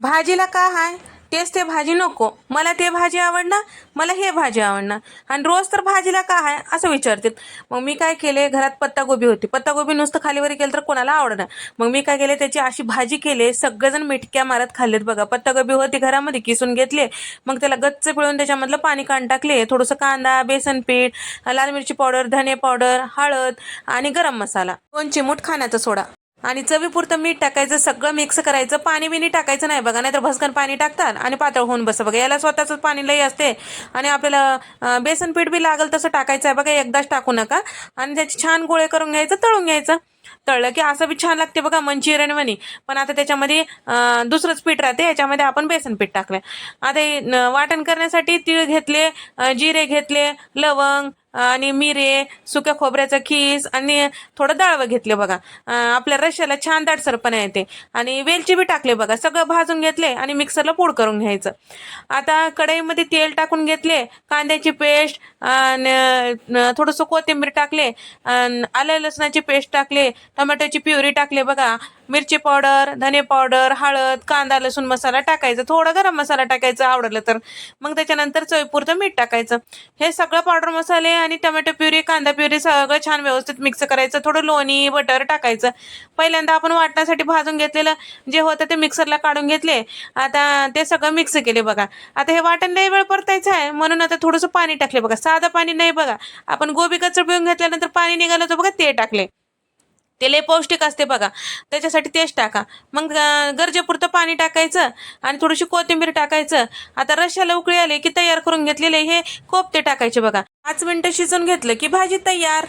भाजीला का हाय तेच ते भाजी नको, मला ते भाजी आवडणार, मला हे भाजी आवडणार, आणि रोज तर भाजीला का आहे असं विचारतात. मग मी काय केले, घरात पत्तागोबी होती, पत्तागोबी नुसतं खालीवर केलं तर कोणाला आवडणार. मग मी काय केले, त्याची अशी भाजी केली, सगळेजण मिटक्या मारत खाल्लेत बघा. पत्तागोबी होती घरामध्ये, किसून घेतले, मग त्याला गच्च पिळून त्याच्यामधलं पाणी काढून टाकले, थोडंसं कांदा, बेसन पीठ, लाल मिरची पावडर, धने पावडर, हळद आणि गरम मसाला, 2 चिमूट खाण्याचा सोडा आणि चवीपुरतं मीठ टाकायचं. सगळं मिक्स करायचं. पाणी बिनी टाकायचं नाही बघा, नाहीतर भसकन पाणी टाकतात आणि पातळ होऊन बस बघा. याला स्वतःच पाणी लई असते आणि आपल्याला बेसन पीठ बी लागल तसं टाकायचं आहे बघा, एकदाच टाकू नका. आणि त्याचे छान गोळे करून घ्यायचं, तळून घ्यायचं. तळलं की असं बी छान लागते बघा, मंचुरियन वणी. पण आता त्याच्यामध्ये दुसरंच पीठ राहते, याच्यामध्ये आपण बेसन पीठ टाकलं. आता वाटण करण्यासाठी तीळ घेतले, जिरे घेतले, लवंग आणि मिरे, सुक्या खोबऱ्याचा खीस आणि थोडं डाळवं घेतले बघा. आपल्या रश्श्याला छान दाटसरपणा येते. आणि वेलची बी टाकले बघा. सगळं भाजून घेतले आणि मिक्सरला पूड करून घ्यायचं. आता कढईमध्ये तेल टाकून घेतले, कांद्याची पेस्ट, थोडंसं कोथिंबीर टाकले, आलं लसणाची पेस्ट टाकले, टोमॅटोची प्युरी टाकले बघा, मिरची पावडर, धने पावडर, हळद, कांदा लसूण मसाला टाकायचा, थोडा गरम मसाला टाकायचा आवडलं तर. मग त्याच्यानंतर चवीपुरतं मीठ टाकायचं. हे सगळं पावडर मसाले आणि टोमॅटो प्युरी, कांदा प्युरी सगळं छान व्यवस्थित मिक्स करायचं. थोडं लोणी बटर टाकायचं. पहिल्यांदा आपण वाटण्यासाठी भाजून घेतलेलं जे होतं ते मिक्सरला काढून घेतले. आता ते सगळं मिक्स केले बघा. आता हे वाटण लई वेळ परतायचं आहे, म्हणून आता थोडंसं पाणी टाकले बघा. साधं पाणी नाही बघा, आपण गोबी कच्चं पिळून घेतल्यानंतर पाणी निघालं होतं बघा, ते टाकले. ते लय पौष्टिक असते बघा, त्याच्यासाठी तेच टाका. मग गरजेपुरतं पाणी टाकायचं आणि थोडीशी कोथिंबीर टाकायचं. आता रश्श्याला उकळी आली की तयार करून घेतलेले हे कोफ्ते टाकायचे बघा. 5 मिनिटं शिजून घेतलं की भाजी तयार.